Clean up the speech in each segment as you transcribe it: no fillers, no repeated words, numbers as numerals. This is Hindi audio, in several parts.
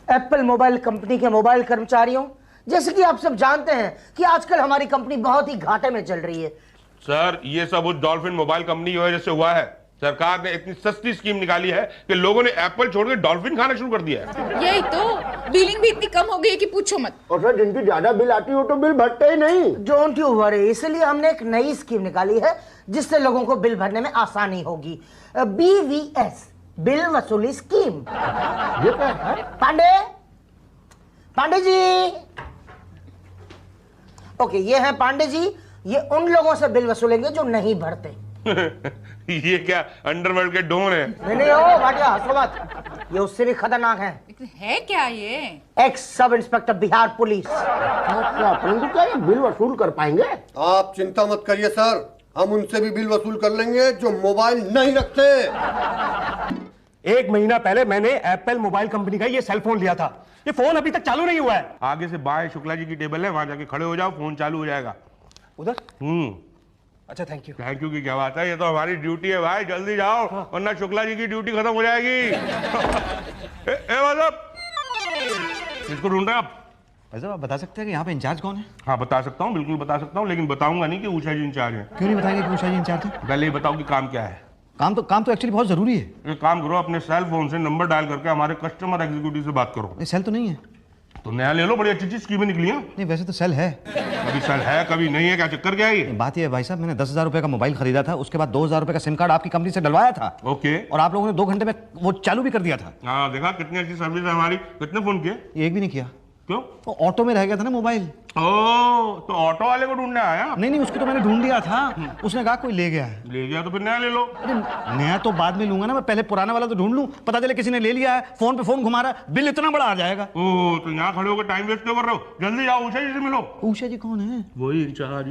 एप्पल मोबाइल कंपनी के मोबाइल कर्मचारियों, जैसे कि आप सब जानते हैं कि आजकल हमारी कंपनी बहुत ही घाटे में चल रही है। सर, ये सब उस डॉल्फिन मोबाइल कंपनी की वजह से हुआ है। सरकार ने इतनी सस्ती स्कीम निकाली है कि लोगों ने एप्पल छोड़ के डॉल्फिन खाना शुरू कर दिया है। यही तो, बिलिंग भी इतनी कम हो गई है कि पूछो मत। और सर, जिनकी ज्यादा बिल आती हो तो बिल भरते ही नहीं। डोंट यू वरी, इसलिए हमने एक नई स्कीम निकाली है जिससे लोगों को बिल भरने में आसानी होगी। BVS, बिल वसूली स्कीम। ये क्या है? पांडे जी। ओके, ये है पांडे जी। ये उन लोगों से बिल वसूलेंगे जो नहीं भरते। ये क्या अंडरवर्ल्ड के डॉन है? नहीं हो भाटिया, हंसो मत। ये उससे भी खतरनाक है क्या ये? X sub inspector Bihar police. परंतु क्या ये बिल वसूल कर पाएंगे? आप चिंता मत करिए सर, हम उनसे भी बिल वसूल कर लेंगे जो मोबाइल नहीं रखते। 1 महीना पहले मैंने एप्पल मोबाइल कंपनी का ये सेल फोन लिया था। ये फोन अभी तक चालू नहीं हुआ है। आगे से बाएं शुक्ला जी की टेबल है, वहां जाके खड़े हो जाओ, फोन चालू हो जाएगा। उधर? अच्छा, थैंक यू। थैंक यू की क्या बात है, ये तो हमारी ड्यूटी है भाई, जल्दी जाओ वरना शुक्ला जी की ड्यूटी खत्म हो जाएगी। मतलब किसको ढूंढ रहे हैं आप? भाई साहब, आप बता सकते हैं कि यहाँ पे इंचार्ज कौन है? हाँ बता सकता हूँ, बिल्कुल बता सकता हूँ, लेकिन बताऊंगा नहीं कि उषा जी इंचार्ज है। क्यों नहीं बताएंगे कि उषा जी इंचार्ज है? पहले ये बताओ कि काम क्या है। काम तो एक्चुअली बहुत जरूरी है। एक काम करो, अपने सेल फोन से नंबर डायल करके हमारे कस्टमर एग्जीक्यूटिव से बात करो। सेल तो नहीं है। तो नया ले लो, बड़ी अच्छी स्कीमें निकली हैं। नहीं, वैसे तो सेल है। कभी सेल है कभी नहीं है, क्या चक्कर क्या है ये? बात ये है भाई साहब, मैंने 10,000 रुपए का मोबाइल खरीदा था, उसके बाद 2,000 रुपए का सिम कार्ड आपकी कंपनी से डलवाया था। ओके। और आप लोगों ने 2 घंटे में वो चालू भी कर दिया था। हाँ, देखा कितनी अच्छी सर्विस है हमारी। कितने फोन किए? एक भी नहीं किया। क्यों? वो ऑटो में रह गया था ना मोबाइल। ओह, तो ऑटो वाले को ढूंढने आया? नहीं, उसको तो मैंने ढूंढ लिया था। उसने कहा कोई ले गया है। ले गया तो फिर नया ले लो। अरे नया तो बाद में लूंगा ना, मैं पहले पुराना वाला तो ढूंढ लूं। पता चले किसी ने ले लिया है, फोन पे फोन घुमा रहा है, बिल इतना बड़ा आ जाएगा। ओह, तो यहाँ खड़े होकर टाइम वेस्ट क्यों कर रहे हो? जल्दी जाओ, उषा जी से मिलो। उषा जी कौन है? वही इंचार्ज।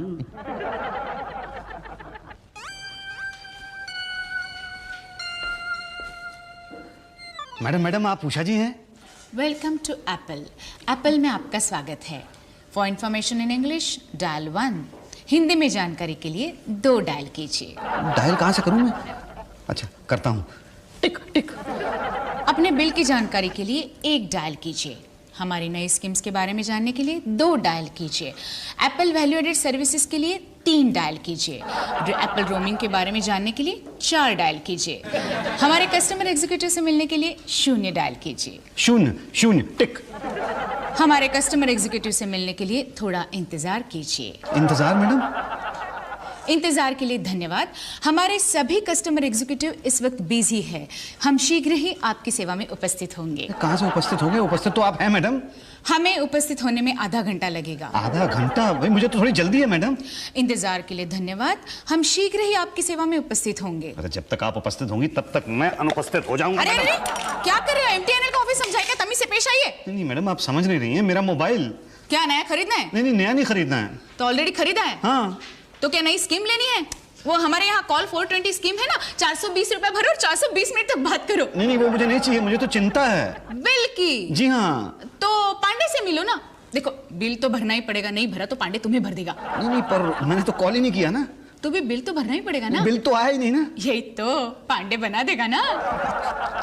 मैडम, आप उषा जी हैं? Welcome to Apple. एप्पल में आपका स्वागत है। For information in English dial 1, Hindi में जानकारी के लिए 2 डायल कीजिए। डायल कहाँ से करूँ मैं? अच्छा, करता हूँ। टिक टिक। अपने बिल की जानकारी के लिए 1 डायल कीजिए। हमारी नई स्कीम्स के बारे में जानने के लिए 2 डायल कीजिए। एप्पल वैल्यू एडेड सर्विसेज के लिए 3 डायल कीजिए। एप्पल रोमिंग के बारे में जानने के लिए 4 डायल कीजिए। हमारे कस्टमर एग्जीक्यूटिव से मिलने के लिए 0 डायल कीजिए। 0 टिक। हमारे कस्टमर एग्जीक्यूटिव से मिलने के लिए थोड़ा इंतजार कीजिए। इंतजार मैडम? इंतजार के लिए धन्यवाद। हमारे सभी कस्टमर एग्जीक्यूटिव इस वक्त बिजी है। हम शीघ्र ही आपकी सेवा में उपस्थित होंगे। कहाँ से उपस्थित होंगे? उपस्थित तो आप हैं मैडम। हमें उपस्थित होने में आधा घंटा लगेगा। आधा घंटा? भाई मुझे तो थोड़ी जल्दी है मैडम। इंतजार के लिए धन्यवाद। हम शीघ्र ही आपकी सेवा में उपस्थित होंगे। अरे जब तक आप उपस्थित होंगी तब तक मैं अनुपस्थित हो जाऊंगा। अरे क्या कर रहे हो? MTNL का ऑफिस समझाएगा, तमीज से पेश आइए। नहीं मैडम, आप समझ नहीं रही हैं। मेरा मोबाइल। क्या नया खरीदना है? नहीं, नया नहीं खरीदना है। तो ऑलरेडी खरीदा है? हाँ। तो क्या नई स्कीम लेनी है? वो हमारे यहाँ कॉल 420 स्कीम है ना, 420 रुपए भरो और 420 मिनट तक बात करो। नहीं, वो मुझे नहीं चाहिए, मुझे तो चिंता है। बिल की? जी हाँ। तो पांडे से मिलो ना। देखो, बिल तो भरना ही पड़ेगा, नहीं भरा तो पांडे तुम्हें भर देगा। नहीं, पर मैंने तो कॉल ही नहीं किया ना। तो भी बिल तो भरना ही पड़ेगा ना। बिल तो आया ही नहीं ना। यही तो, पांडे बना देगा ना।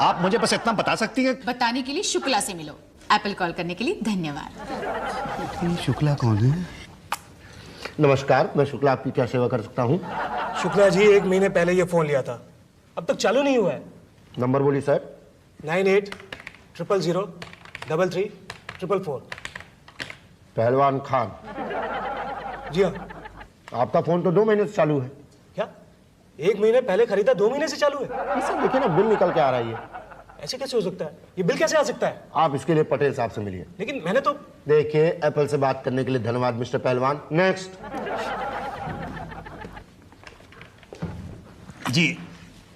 आप मुझे बस इतना बता सकती हैं? बताने के लिए शुक्ला से मिलो। एप्पल कॉल करने के लिए धन्यवाद। शुक्ला कौन है? नमस्कार, मैं शुक्ला आपकी क्या सेवा कर सकता हूँ? शुक्ला जी, 1 महीने पहले ये फोन लिया था, अब तक चालू नहीं हुआ है। नंबर बोलिए सर। 9800033444। पहलवान खान। जी हाँ। आपका फोन तो 2 महीने से चालू है। क्या 1 महीने पहले खरीदा, 2 महीने से चालू है? सर देखिए ना, बिल निकल के आ रही है। ऐसे कैसे हो सकता है? ये बिल कैसे आ सकता है? आप इसके लिए पटेल साहब से मिलिए। लेकिन मैंने तो। देखिए, एप्पल से बात करने के लिए धन्यवाद मिस्टर पहलवान। नेक्स्ट। जी,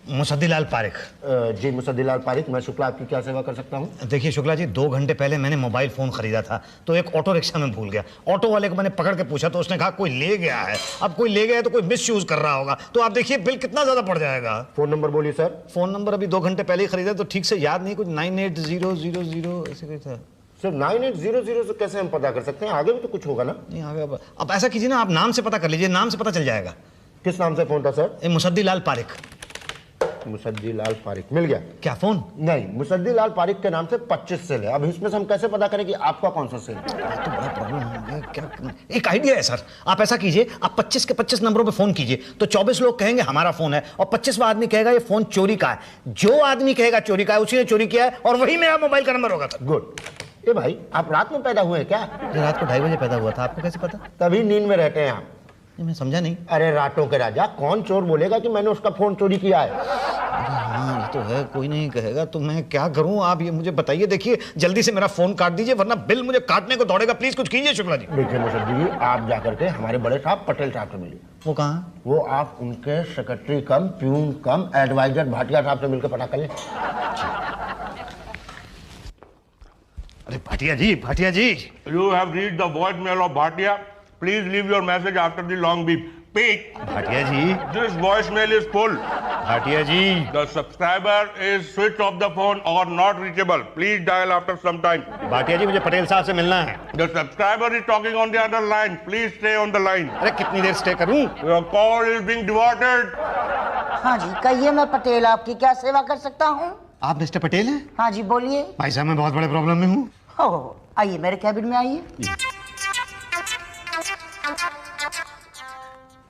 मुसद्दीलाल पारिक। जी मुसद्दीलाल पारिक, मैं शुक्ला आपकी क्या सेवा कर सकता हूँ? देखिए शुक्ला जी, 2 घंटे पहले मैंने मोबाइल फोन खरीदा था, तो एक ऑटो रिक्शा में भूल गया। ऑटो वाले को मैंने पकड़ के पूछा तो उसने कहा कोई ले गया है। अब कोई ले गया है तो कोई मिस यूज कर रहा होगा, तो आप देखिए बिल कितना ज्यादा पड़ जाएगा। फोन नंबर बोलिए सर। फोन नंबर अभी 2 घंटे पहले ही खरीदा, तो ठीक से याद नहीं, कुछ 9800 ऐसे कुछ था। सर 9800 से कैसे हम पता कर सकते हैं? आगे भी तो कुछ होगा ना? नहीं आगे। अब ऐसा कीजिए ना, आप नाम से पता कर लीजिए, नाम से पता चल जाएगा। किस नाम से फोन था सर? मुसद्दीलाल पारिक। मुसद्दी लाल पारिक मिल गया। क्या फोन? नहीं, मुसद्दी लाल पारिक के नाम से 25 सेल है। अब इसमें से हम कैसे पता करें कि आपका कौन सा सेल है? तो बड़ा प्रॉब्लम है क्या। एक आइडिया है सर, आप ऐसा कीजिए, आप 25 के 25 नंबरों पे फोन कीजिए, तो 24 लोग कहेंगे हमारा फोन है और 25वां आदमी कहेगा ये फोन चोरी का है। जो आदमी कहेगा चोरी का है उसी ने चोरी किया है और वही मेरा मोबाइल का नंबर होगा सर। गुड। ये भाई आप रात में पैदा हुए हैं क्या? रात को 2:30 बजे पैदा हुआ था, आपको कैसे पता? तभी नींद में रहते हैं आप। मैं समझा नहीं। अरे रातों के राजा, कौन चोर बोलेगा कि मैंने उसका फोन चोरी किया है? हाँ ये तो है, कोई नहीं कहेगा तो मैं क्या करूं? आप ये मुझे बताइए। देखिए जल्दी से मेरा फोन काट दीजिए वरना बिल मुझे काटने को दौड़ेगा। प्लीज कुछ कीजिए शुक्ला जी। देखिए मुसद्दी जी, आप जाकर के हमारे बड़े साहब पटेल साहब से मिलिए। वो कहाँ? वो आप उनके सेक्रेटरी कम प्यून कम एडवाइजर भाटिया साहब से मिलकर पता कर लें। अरे भाटिया जी, भाटिया जी। You have reached the voicemail of Bhatia. Please leave your message after the long beep. Beep. Bhatia ji, This voicemail is full. Bhatia ji. The subscriber is switched off the phone or not reachable. Please dial after some time. Bhatia जी मुझे पटेल साहब से मिलना है। The subscriber is talking on the other line. Please stay on the line. अरे कितनी देर स्टे करूं? Your call is being diverted. हाँ जी, कहिए, मैं पटेल आपकी क्या सेवा कर सकता हूँ? आप मिस्टर पटेल हैं? हाँ जी, बोलिए। भाई साहब मैं बहुत बड़े प्रॉब्लम में हूँ। ओह, आइए मेरे कैबिन में आइए।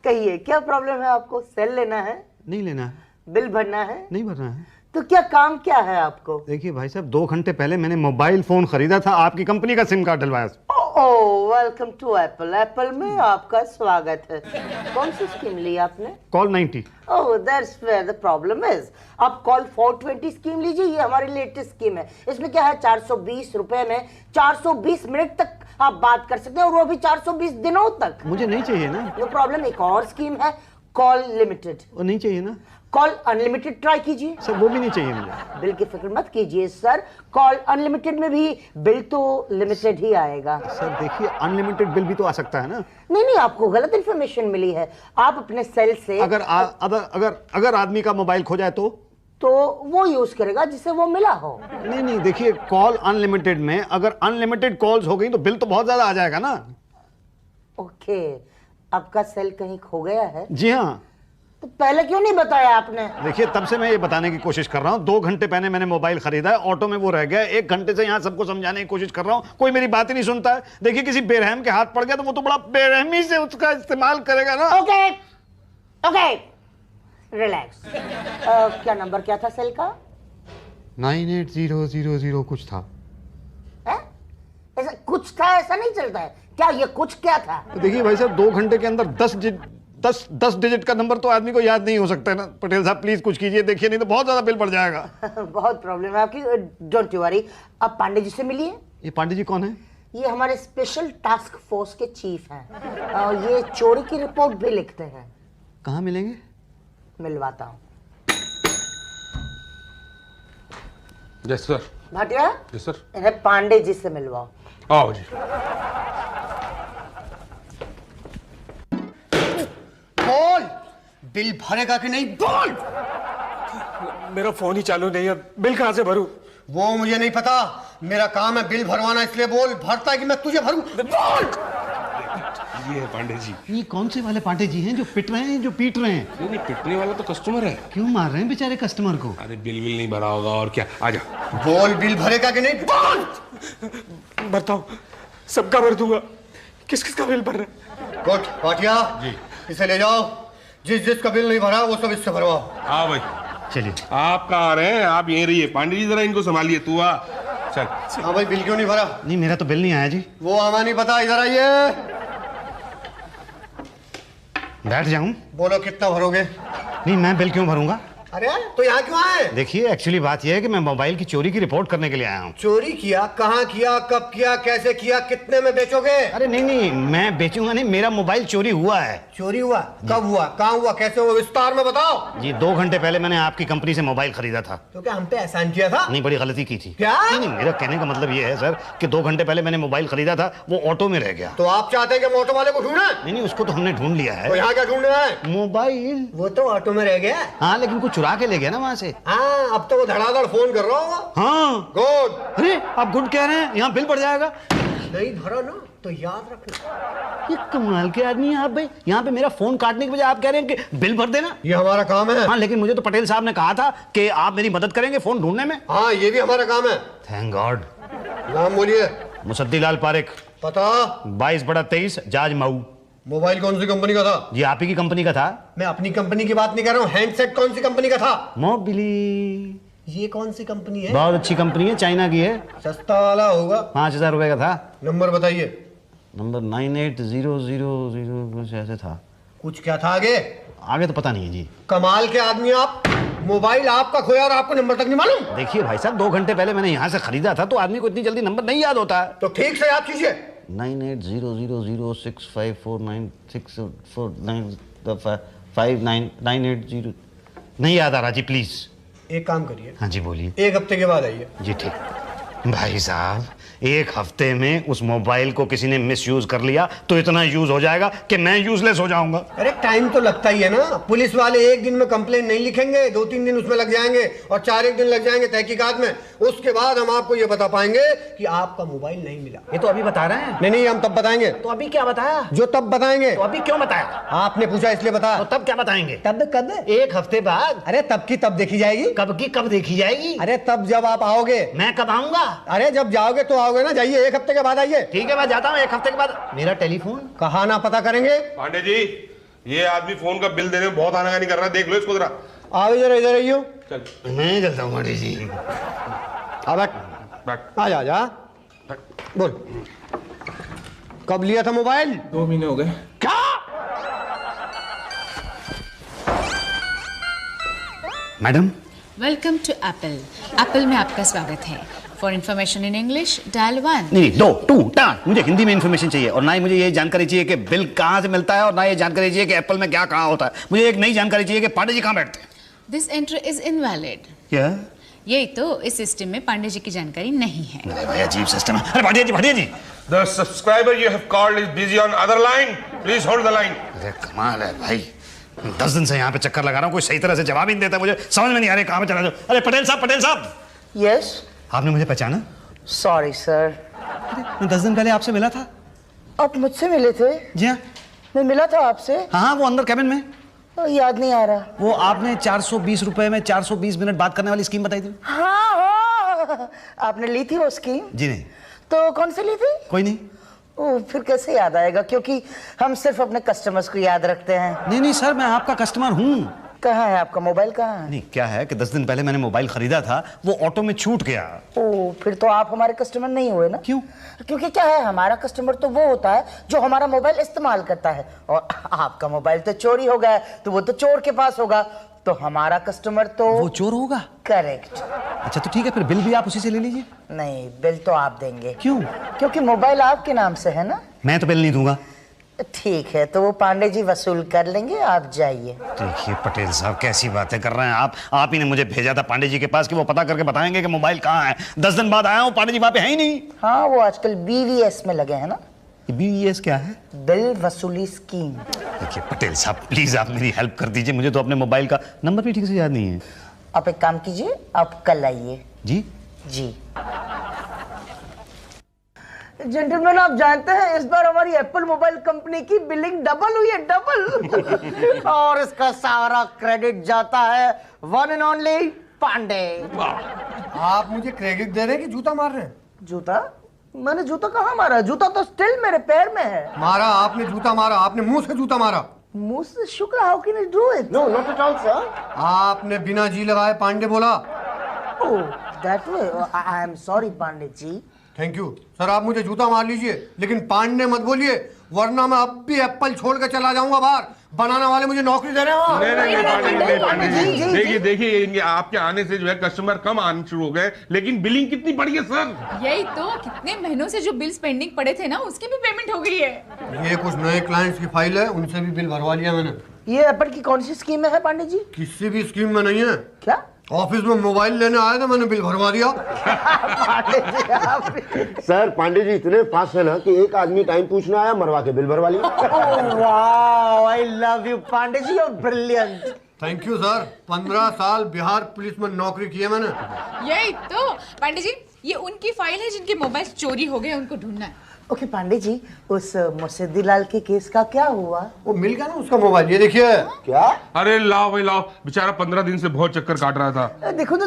कहिए क्या प्रॉब्लम है आपको? सेल लेना है? नहीं लेना है। बिल भरना है? नहीं भरना है। तो क्या काम क्या है आपको? देखिए भाई साहब 2 घंटे पहले मैंने मोबाइल फोन खरीदा था, आपकी कंपनी का सिम कार्ड डलवाया। Oh, welcome to Apple. Apple में आपका स्वागत है। कौन सी स्कीम ली आपने? Call 90। Oh, that's where the problem is. आप कॉल 420 स्कीम लीजिए, ये हमारी लेटेस्ट स्कीम है। इसमें क्या है, 420 रुपए में 420 मिनट तक आप बात कर सकते हैं और वो भी 420 दिनों तक। मुझे नहीं चाहिए ना। No problem. एक और स्कीम है, कॉल लिमिटेड। वो नहीं चाहिए ना। कॉल अनलिमिटेड ट्राई कीजिए। सर वो भी नहीं चाहिए मुझे। बिल की फिक्र मत कीजिए सर, कॉल अनलिमिटेड में भी बिल तो लिमिटेड ही आएगा। सर देखिए अनलिमिटेड बिल भी तो आ सकता है ना। नहीं नहीं, आपको गलत इन्फॉर्मेशन मिली है। आप अपने सेल से अगर आदमी का मोबाइल खो जाए तो वो यूज करेगा जिसे वो मिला हो। नहीं देखिए कॉल अनलिमिटेड में अगर अनलिमिटेड कॉल्स हो गई तो बिल तो बहुत ज्यादा आ जाएगा ना। ओके, आपका सेल कहीं खो गया है? जी हाँ। तो पहले क्यों नहीं बताया आपने? देखिए तब से मैं ये बताने की कोशिश कर रहा हूँ। 2 घंटे पहले मैंने मोबाइल खरीदा है, ऑटो में वो रह गया। 1 घंटे से यहाँ सबको समझाने की कोशिश कर रहा हूँ, कोई मेरी बात ही नहीं सुनता है। देखिए किसी बेरहम के हाथ पड़ गया तो वो तो बड़ा बेरहमी से उसका इस्तेमाल करेगा ना। Okay okay, relax. क्या नंबर क्या था सेल का? 98000 कुछ था। है? ऐसा कुछ था ऐसा नहीं चलता है क्या? ये कुछ क्या था? देखिए भाई साहब 2 घंटे के अंदर 10 डिजिट का नंबर तो आदमी को याद नहीं हो सकता है ना। पटेल साहब प्लीज कुछ कीजिए, देखिए नहीं तो बहुत ज्यादा बिल बढ़ जाएगा। बहुत प्रॉब्लम है आपकी, डोंट यू वरी। आप पांडे जी से मिलिए। ये पांडे जी कौन है? ये हमारे स्पेशल टास्क फोर्स के चीफ हैं और ये चोरी की रिपोर्ट भी लिखते हैं। कहाँ मिलेंगे? मिलवाता हूँ। Yes sir. Bhatia, Yes sir. इन्हें पांडे जी से मिलवाओ। आओ जी। बोल, बिल भरेगा कि नहीं? बोल। मेरा फोन ही चालू नहीं है, बिल कहाँ से भरूं? वो मुझे नहीं पता, मेरा काम है बिल भरवाना, इसलिए बोल। भरता है कि मैं तुझे भरूं? बोल। ये है पांडे जी। ये कौन से वाले पांडे जी हैं जो पिट रहे हैं, जो पीट रहे हैं? नहीं पिटने वाला तो कस्टमर है। क्यों मार रहे हैं बेचारे कस्टमर को? अरे बिल नहीं भरा होगा और क्या। आजा। बोल, बिल भरेगा कि नहीं? बोल। भरता हूँ, सबका भर दूंगा। किस किस का बिल भर रहा है? गुड, पाटिया जी इसे ले जाओ। जिसका बिल नहीं भरा वो सब इससे भरवाओ। हाँ भाई चलिए। आप कहाँ आ रहे हैं? आप यहीं रहिए। पांडे जी जरा इनको संभालिए। तू आ चल। हाँ भाई, बिल क्यों नहीं भरा? नहीं मेरा तो बिल नहीं आया जी। वो हमें नहीं पता, इधर आइए। बैठ जाऊं? बोलो कितना भरोगे? नहीं मैं बिल क्यों भरूंगा? अरे तो यहाँ क्यों आए? देखिए एक्चुअली बात यह है कि मैं मोबाइल की चोरी की रिपोर्ट करने के लिए आया हूँ। चोरी किया? कहाँ किया, कब किया, कैसे किया, कितने में बेचोगे? अरे नहीं मैं बेचूंगा नहीं, मेरा मोबाइल चोरी हुआ है। चोरी हुआ? कब हुआ, कहाँ हुआ, कैसे हुआ, विस्तार में बताओ। जी 2 घंटे पहले मैंने आपकी कंपनी से मोबाइल खरीदा था। तो क्या हम पे एहसान किया था? नहीं बड़ी गलती की थी। क्या? नहीं मेरा कहने का मतलब ये है सर कि 2 घंटे पहले मैंने मोबाइल खरीदा था, वो ऑटो में रह गया। तो आप चाहते हैं कि ऑटो वाले को ढूंढे? नहीं उसको तो हमने ढूंढ लिया तो है। यहाँ क्या ढूंढना है? मोबाइल वो तो ऑटो में रह गया। हाँ लेकिन कुछ चुरा के ले गया ना वहाँ से। हाँ, अब तो वो धड़ाधड़ फोन कर रहा होगा। हाँ गुड। अरे आप गुड कह रहे हैं, यहाँ बिल बढ़ जाएगा। नहीं भरा ना? तो याद रखना। ये कमाल के आदमी हैं आप भाई। यहाँ पे मेरा फोन काटने की बजाय आप कह रहे हैं कि बिल भर देना। ये हमारा काम है। हाँ, लेकिन मुझे तो पटेल साहब ने कहा था कि आप मेरी मदद करेंगे फोन ढूंढने में। हाँ, ये भी हमारा काम है। Thank God. नाम बोलिए। मुसद्दीलाल पारेख। पता 22/23 जाज मऊ। मोबाइल कौन सी कंपनी का था? जी आप ही की कंपनी का था। मैं अपनी कंपनी की बात नहीं कर रहा हूँ। हैंडसेट कौन सी कंपनी का था? मोबिली। ये कौन सी कंपनी है? बहुत अच्छी कंपनी है, चाइना की है। सस्ता वाला होगा। 5000 रुपए का था। नंबर बताइए। नंबर 980000 कुछ ऐसे था। कुछ क्या था आगे? आगे तो पता नहीं है जी। कमाल के आदमी आप। मोबाइल आपका खोया और आपको नंबर तक नहीं मालूम। देखिए भाई साहब, 2 घंटे पहले मैंने यहाँ से खरीदा था, तो आदमी को इतनी जल्दी नंबर नहीं याद होता है। तो ठीक से याद कीजिए। 9800065496595980 नहीं याद आ रहा जी, प्लीज। एक काम करिए। हाँ जी बोलिए। 1 हफ्ते के बाद आइए। जी ठीक। भाई साहब, 1 हफ्ते में उस मोबाइल को किसी ने मिसयूज कर लिया तो इतना यूज हो जाएगा कि मैं यूजलेस हो जाऊंगा। अरे टाइम तो लगता ही है ना। पुलिस वाले 1 दिन में कंप्लेन नहीं लिखेंगे, 2-3 दिन उसमें लग जाएंगे और 4-1 दिन लग जाएंगे तहकीकात में। उसके बाद हम आपको ये बता पाएंगे कि आपका मोबाइल नहीं मिला। ये तो अभी बता रहे हैं। नहीं, हम तब बताएंगे। तो अभी क्या बताया? जो तब बताएंगे। तो अभी क्यों बताया? आपने पूछा इसलिए बताया। तो तब क्या बताएंगे? तब कब? 1 हफ्ते बाद। अरे तब की तब देखी जाएगी। कब की कब देखी जाएगी? अरे तब जब आप आओगे। मैं कब आऊंगा? अरे जब जाओगे तो आओगे ना। जाइए, 1 हफ्ते के बाद आइए। ठीक है, मैं जाता हूँ 1 हफ्ते के बाद। मेरा टेलीफोन कहाँ ना पता करेंगे। पांडे जी, ये आदमी फोन का बिल देने में बहुत आनाकानी कर रहा है, देख लो इसको जरा। आओ जरा, इधर आइयो। चल मैं चलता हूँ पांडे जी। आ बैठ। बैठ। आ जा। बोल, कब लिया था मोबाइल? 2 महीने हो गए। क्या? Madam, welcome to Apple. Apple में आपका स्वागत है। For information in English dial 1। नहीं 2 2 टाट। मुझे हिंदी में इन्फॉर्मेशन चाहिए, और ना ही मुझे ये जानकारी चाहिए कि बिल कहाँ से मिलता है, और ना ये जानकारी चाहिए कि एप्पल में क्या कहाँ होता है। मुझे एक नई जानकारी चाहिए कि पांडे जी कहाँ बैठते हैं। This entry is invalid. क्या? यही तो, इस सिस्टम में पांडे जी की जानकारी नहीं है। अरे भाई, अजीब सिस्टम है। अरे भाटिया जी। The subscriber you have called is busy on other line. Please hold the line. अरे कमाल है भाई, 10 दिन से यहाँ पे चक्कर लगा रहा हूँ, कोई सही तरह से जवाब ही नहीं देता। मुझे समझ में नहीं आ रहा कहाँ पे चला जाऊँ। अरे पटेल साहब। यस। आपने मुझे पहचाना? Sorry sir. मैं 10 दिन पहले आपसे मिला था। आप मुझसे मिले थे? जी हाँ। मैं मिला था आपसे? हाँ, वो अंदर कैबिन में। याद नहीं आ रहा। वो आपने 420 रुपए में 420 मिनट बात करने वाली स्कीम बताई थी। हाँ, आपने ली थी वो स्कीम? जी नहीं। तो कौन सी ली थी? कोई नहीं। ओ, फिर कैसे याद आएगा, क्योंकि हम सिर्फ अपने कस्टमर्स को याद रखते हैं। नहीं सर, मैं आपका कस्टमर हूँ। कहाँ है आपका मोबाइल, कहाँ है? नहीं, क्या है कि 10 दिन पहले मैंने मोबाइल खरीदा था, वो ऑटो में छूट गया। ओ, फिर तो आप हमारे कस्टमर नहीं हुए ना। क्यों? क्योंकि क्या है, हमारा कस्टमर तो वो होता है जो हमारा मोबाइल इस्तेमाल करता है, और आपका मोबाइल तो चोरी हो गया है, तो वो तो चोर के पास होगा, तो हमारा कस्टमर तो वो चोर होगा। करेक्ट। अच्छा तो ठीक है, फिर बिल भी आप उसी से ले लीजिए। नहीं, बिल तो आप देंगे। क्यों? क्योंकि मोबाइल आपके नाम से है ना। मैं तो बिल नहीं दूंगा। ठीक है, तो वो पांडे जी वसूल कर लेंगे, आप जाइए। देखिए पटेल साहब, कैसी बातें कर रहे हैं आप ही ने मुझे भेजा था पांडे जी के पास कि वो पता करके बताएंगे कि मोबाइल कहाँ है। 10 दिन बाद आया हूँ, पांडे जी वहां पे है ही नहीं। हाँ, वो आजकल BVS में लगे हैं ना। BVS क्या है? बिल वसूली स्कीम। देखिए पटेल साहब, प्लीज आप मेरी हेल्प कर दीजिए, मुझे तो अपने मोबाइल का नंबर भी ठीक से याद नहीं है। आप एक काम कीजिए, आप कल आइए। जी। जेंटलमैन, आप जानते हैं इस बार हमारी एप्पल मोबाइल कंपनी की बिलिंग डबल हुई है, डबल। और इसका सारा क्रेडिट जाता है वन एंड ओनली पांडे। आप मुझे क्रेडिट दे रहे हैं कि जूता मार रहे हैं? जूता? मैंने जूता कहाँ मारा? जूता तो स्टिल मेरे पैर में है। मारा आपने, जूता मारा आपने, मुंह से जूता मारा। मुंह से? शुक्र, how can I do it? No, not at all sir. आपने बिना जी लगाए पांडे बोला। Oh, that way. I am sorry Pandey ji. Thank you sir. आप मुझे जूता मार लीजिए, लेकिन पांडे मत बोलिए, वरना मैं अब भी एप्पल छोड़ के चला जाऊंगा बाहर। बनाने वाले मुझे नौकरी दे रहे हैं। नहीं पांडे जी, देखिए आपके आने से जो है कस्टमर कम आने शुरू हो गए, लेकिन बिलिंग कितनी बढ़ी है सर। यही तो, कितने महीनों से जो बिल्स पेंडिंग पड़े थे ना, उसकी भी पेमेंट हो गई है। ये कुछ नए क्लाइंट्स की फाइल है, उनसे भी बिल भरवा लिया मैंने। ये एप्पल की कौन सी स्कीम में है पांडे जी? किसी भी स्कीम में नहीं है। क्या? ऑफिस में मोबाइल लेने आया था, मैंने बिल भरवा दिया। पांडे जी आप सर, पांडे जी इतने फास्ट है ना कि एक आदमी टाइम पूछना आया, मरवा के बिल भरवा लिया। Wow, I love you Pandey ji, you are brilliant. Thank you sir. 15 साल बिहार पुलिस में नौकरी की है मैंने। यही तो पांडे जी, ये उनकी फाइल है जिनके मोबाइल चोरी हो गए, उनको ढूंढना है। ओके पांडे जी, उस मुर्शिदीलाल के केस का क्या हुआ? वो मिल गया ना उसका मोबाइल, ये देखिए। क्या? अरे लाओ भाई लाओ, बेचारा 15 दिन से बहुत चक्कर काट रहा था। देखो तो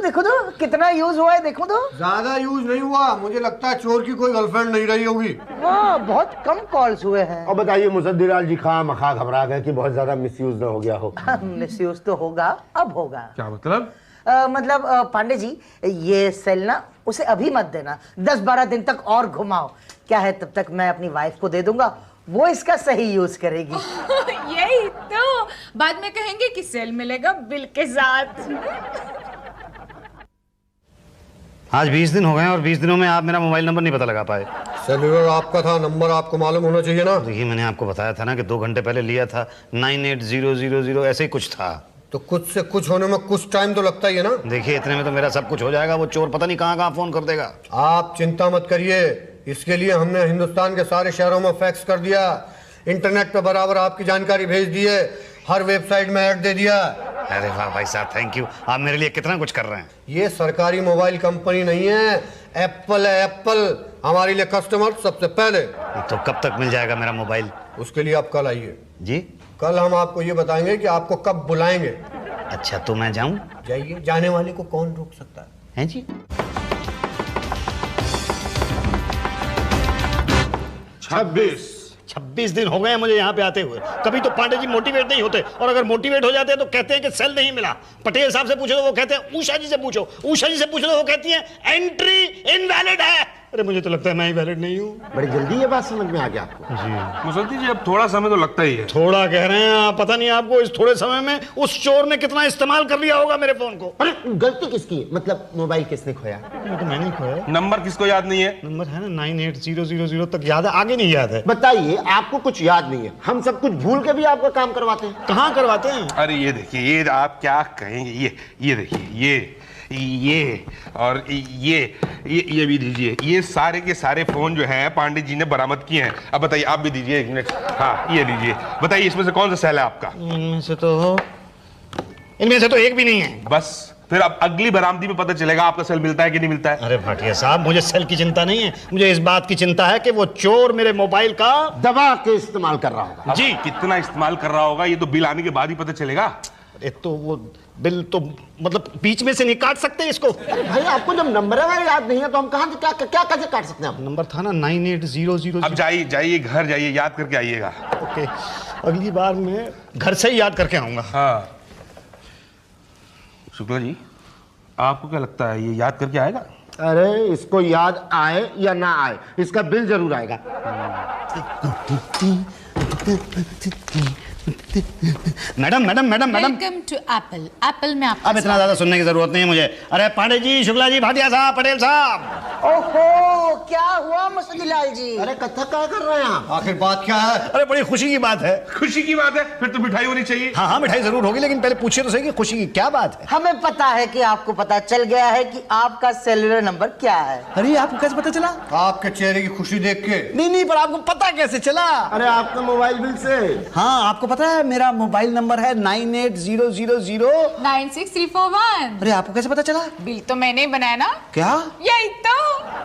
कितना यूज हुआ है, देखो तो। ज्यादा यूज नहीं हुआ, मुझे लगता है चोर की कोई गर्लफ्रेंड नहीं रही होगी। हाँ, बहुत कम कॉल्स हुए हैं। और बताइए मुसद्दीलाल जी खामखा घबरा गए कि बहुत ज्यादा मिसयूज ना हो गया हो। मिसयूज तो होगा, अब होगा। क्या मतलब? मतलब पांडे जी, ये सेल ना उसे अभी मत देना, 10-12 दिन तक और घुमाओ। क्या है, तब तक मैं अपनी वाइफ को दे दूंगा, वो इसका सही यूज करेगी। यही तो, बाद में कहेंगे कि सेल मिलेगा बिल के साथ। आज 20 दिन हो गए और 20 दिनों में आप मेरा मोबाइल नंबर नहीं पता लगा पाए। सेल्यूलर आपका था, नंबर आपको मालूम होना चाहिए ना। देखिए मैंने आपको बताया था ना कि 2 घंटे पहले लिया था, 98000 ऐसे ही कुछ था। तो कुछ से कुछ होने में कुछ टाइम तो लगता ही है ना। देखिए इतने में तो मेरा सब कुछ हो जाएगा, वो चोर पता नहीं कहाँ कहाँ फोन कर देगा। आप चिंता मत करिए, इसके लिए हमने हिंदुस्तान के सारे शहरों में फैक्स कर दिया, इंटरनेट पे बराबर आपकी जानकारी भेज दी है, हर वेबसाइट में ऐड दे दिया। अरे वाह भाई साहब, थैंक यू, आप मेरे लिए कितना कुछ कर रहे हैं। ये सरकारी मोबाइल कंपनी नहीं है, एप्पल है एप्पल, हमारे लिए कस्टमर सबसे पहले। तो कब तक मिल जाएगा मेरा मोबाइल? उसके लिए आप कल आइए। जी? कल हम आपको ये बताएंगे कि आपको कब बुलाएंगे। अच्छा तो मैं जाऊं? जाइए, जाने वाले को कौन रोक सकता है। हैं जी? 26 दिन हो गए हैं मुझे यहाँ पे आते हुए, कभी तो पांडे जी मोटिवेट नहीं होते, और अगर मोटिवेट हो जाते हैं तो कहते हैं कि सेल नहीं मिला। पटेल साहब से पूछो तो वो कहते हैं उषा जी से पूछो, उषा जी से पूछो तो वो कहती हैं एंट्री इनवैलिड है। अरे मुझे तो लगता है मैं ही वैलिड नहीं हूँ। बड़ी जल्दी ये बात समझ में आ गया आपको? जी मुसद्दी जी, अब थोड़ा समय तो लगता ही है। थोड़ा कह रहे हैं आप, पता नहीं आपको इस थोड़े समय में उस चोर ने कितना इस्तेमाल कर लिया होगा मेरे फोन को। अरे गलती किसकी है? मतलब मोबाइल किसने खोया? वो तो मैंने खोया। नंबर किसको याद नहीं है? नंबर है ना 98000 तक याद है, आगे नहीं याद है। बताइए, आपको कुछ याद नहीं है, हम सब कुछ भूल के भी आपका काम करवाते हैं। कहाँ करवाते हैं? अरे ये देखिए, ये आप क्या कहेंगे, ये देखिए, ये और ये भी दीजिए। ये सारे के सारे फोन जो हैं पांडे जी ने बरामद किए हैं। अब बताइए, आप भी दीजिए 1 मिनट। हाँ, ये दीजिए, बताइए इसमें से कौन सा सेल है आपका? इनमें से तो एक भी नहीं है। बस फिर अब अगली बरामदी में पता चलेगा आपका सेल मिलता है कि नहीं मिलता है। अरे भाटिया साहब, मुझे सेल की चिंता नहीं है, मुझे इस बात की चिंता है कि वो चोर मेरे मोबाइल का दबा के इस्तेमाल कर रहा होगा। जी, कितना इस्तेमाल कर रहा होगा ये तो बिल आने के बाद ही पता चलेगा। एक तो वो बिल तो मतलब बीच में से नहीं काट सकते इसको। अरे भाई, आपको जब नंबर याद नहीं है तो हम कहाँ से क्या कैसे काट सकते हैं? नंबर था ना 98000। अब जाइए घर जाइए, याद करके आइएगा। ओके, अगली बार मैं घर से ही याद करके आऊंगा। हाँ शुक्ला जी, आपको क्या लगता है ये याद करके आएगा? अरे इसको याद आए या ना आए, इसका बिल जरूर आएगा। Madam welcome to Apple. Apple में आपका अब इतना ज्यादा सुनने की जरूरत नहीं है मुझे। अरे पांडे जी, शुक्ला जी, भाटिया साहब, पटेल साहब। ओहो, क्या हुआ मुर्शिदीलाल जी? अरे कत्था क्या कर रहे हैं आप? आखिर बात क्या है? अरे बड़ी खुशी की बात है। खुशी की बात है, फिर तो मिठाई होनी चाहिए। हाँ मिठाई जरूर होगी, लेकिन पहले पूछिए तो सही कि खुशी की क्या बात है। हमें पता है कि आपको पता चल गया है कि आपका सेलुलर नंबर क्या है। अरे आपको कैसे पता चला? आपके चेहरे की खुशी देख के। नहीं, पर आपको पता कैसे चला? अरे आपका मोबाइल बिल से। हाँ, आपको पता है मेरा मोबाइल नंबर है 98000 96341। अरे आपको कैसे पता चला? बिल तो मैंने ही बनाया ना। क्या? यही तो।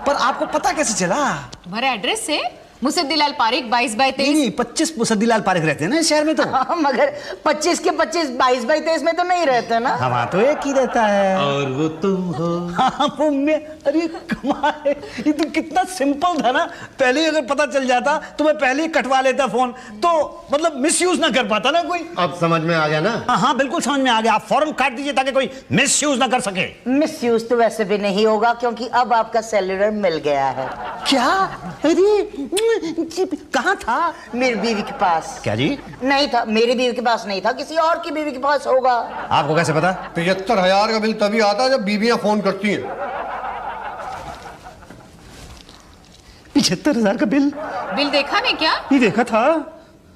पर आपको पता कैसे चला? तुम्हारे एड्रेस से मुसद्दीलाल पारिक 22/23। नहीं, 25 मुसद्दीलाल पारिक रहते हैं ना इस शहर में तो। मगर 25 के 25 22/23 में तो नहीं रहते ना। हाँ, वहाँ तो एक ही रहता है। और वो तुम हो। हाँ, वो मैं। अरे कमाल है, ये तो कितना सिंपल था ना। पहले ही अगर पता चल जाता तो मैं पहले ही कटवा लेता फोन, तो मतलब मिसयूज ना कर पाता ना कोई। अब समझ में आ गया ना? हाँ, बिल्कुल समझ में आ गया। आप फौरन काट दीजिए ताकि कोई मिसयूज ना कर सके। मिसयूज तो वैसे भी नहीं होगा, क्योंकि अब आपका सेलुलर मिल गया है। क्या? अरे कहाँ था? मेरी बीवी के पास। क्या जी? नहीं था, मेरी बीवी के पास नहीं था, किसी और की बीवी के पास होगा। आपको कैसे पता? 75,000 का बिल तभी आता है जब बीवियां फोन करती हैं। 75,000 का बिल देखा नहीं क्या? ये देखा था।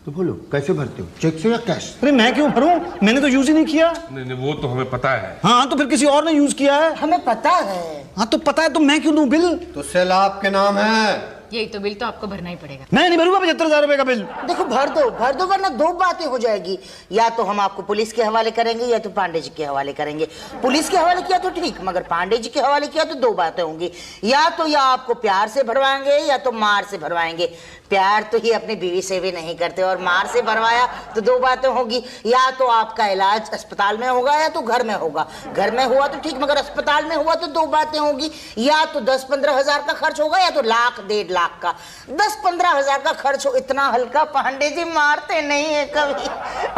तो बोलो, कैसे भरते हो, चेक से या कैश? अरे मैं क्यों भरूं, मैंने तो यूज ही नहीं किया। नहीं, वो तो हमें पता है। हाँ, तो फिर किसी और ने यूज किया है। हमें पता है। हाँ, तो पता है तो मैं क्यों दूं बिल? तो सेल आपके नाम है, यही तो बिल तो आपको भरना ही पड़ेगा। मैं नहीं भरूंगा 75,000 रुपए का बिल। देखो भर दो वरना दो बातें हो जाएगी, या तो हम आपको पुलिस के हवाले करेंगे या तो पांडे जी के हवाले करेंगे। पुलिस के हवाले किया तो ठीक, मगर पांडे जी के हवाले किया तो दो बातें होंगी, या तो या आपको प्यार से भरवाएंगे या तो मार से भरवाएंगे। प्यार तो ये अपनी बीवी से भी नहीं करते, और मार से भरवाया तो दो बातें होगी, या तो आपका इलाज अस्पताल में होगा या तो घर में होगा। घर में हुआ तो ठीक, मगर अस्पताल में हुआ तो दो बातें होगी, या तो 10-15 हजार का खर्च होगा या तो 1,00,000-1.5 लाख का। 10-15 हजार का खर्च हो, इतना हल्का पांडे जी मारते नहीं है कभी,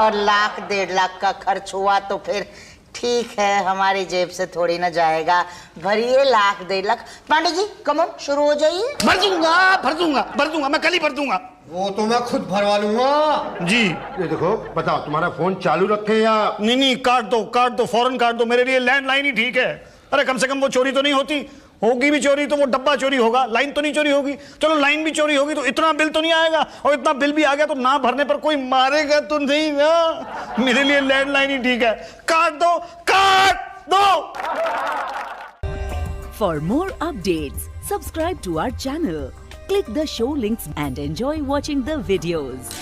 और 1,00,000-1.5 लाख का खर्च हुआ तो फिर ठीक है, हमारी जेब से थोड़ी ना जाएगा। भरिए 1,00,000-1.5 लाख। पांडे जी कमो शुरू हो जाइए। भर दूंगा, मैं कल ही भर दूंगा। वो तो मैं खुद भरवा लूंगा जी। ये देखो बताओ, तुम्हारा फोन चालू रखे या नहीं, काट दो, फौरन काट दो। मेरे लिए लैंडलाइन ही ठीक है। अरे कम से कम वो चोरी तो नहीं होती, होगी भी चोरी तो वो डब्बा चोरी होगा, लाइन तो नहीं चोरी होगी। चलो लाइन भी चोरी होगी तो इतना बिल तो नहीं आएगा, और इतना बिल भी आ गया तो ना भरने पर कोई मारेगा तो नहीं ना। मेरे लिए लैंडलाइन ही ठीक है। काट दो। For more updates, subscribe to our channel, click the show links and enjoy watching the videos.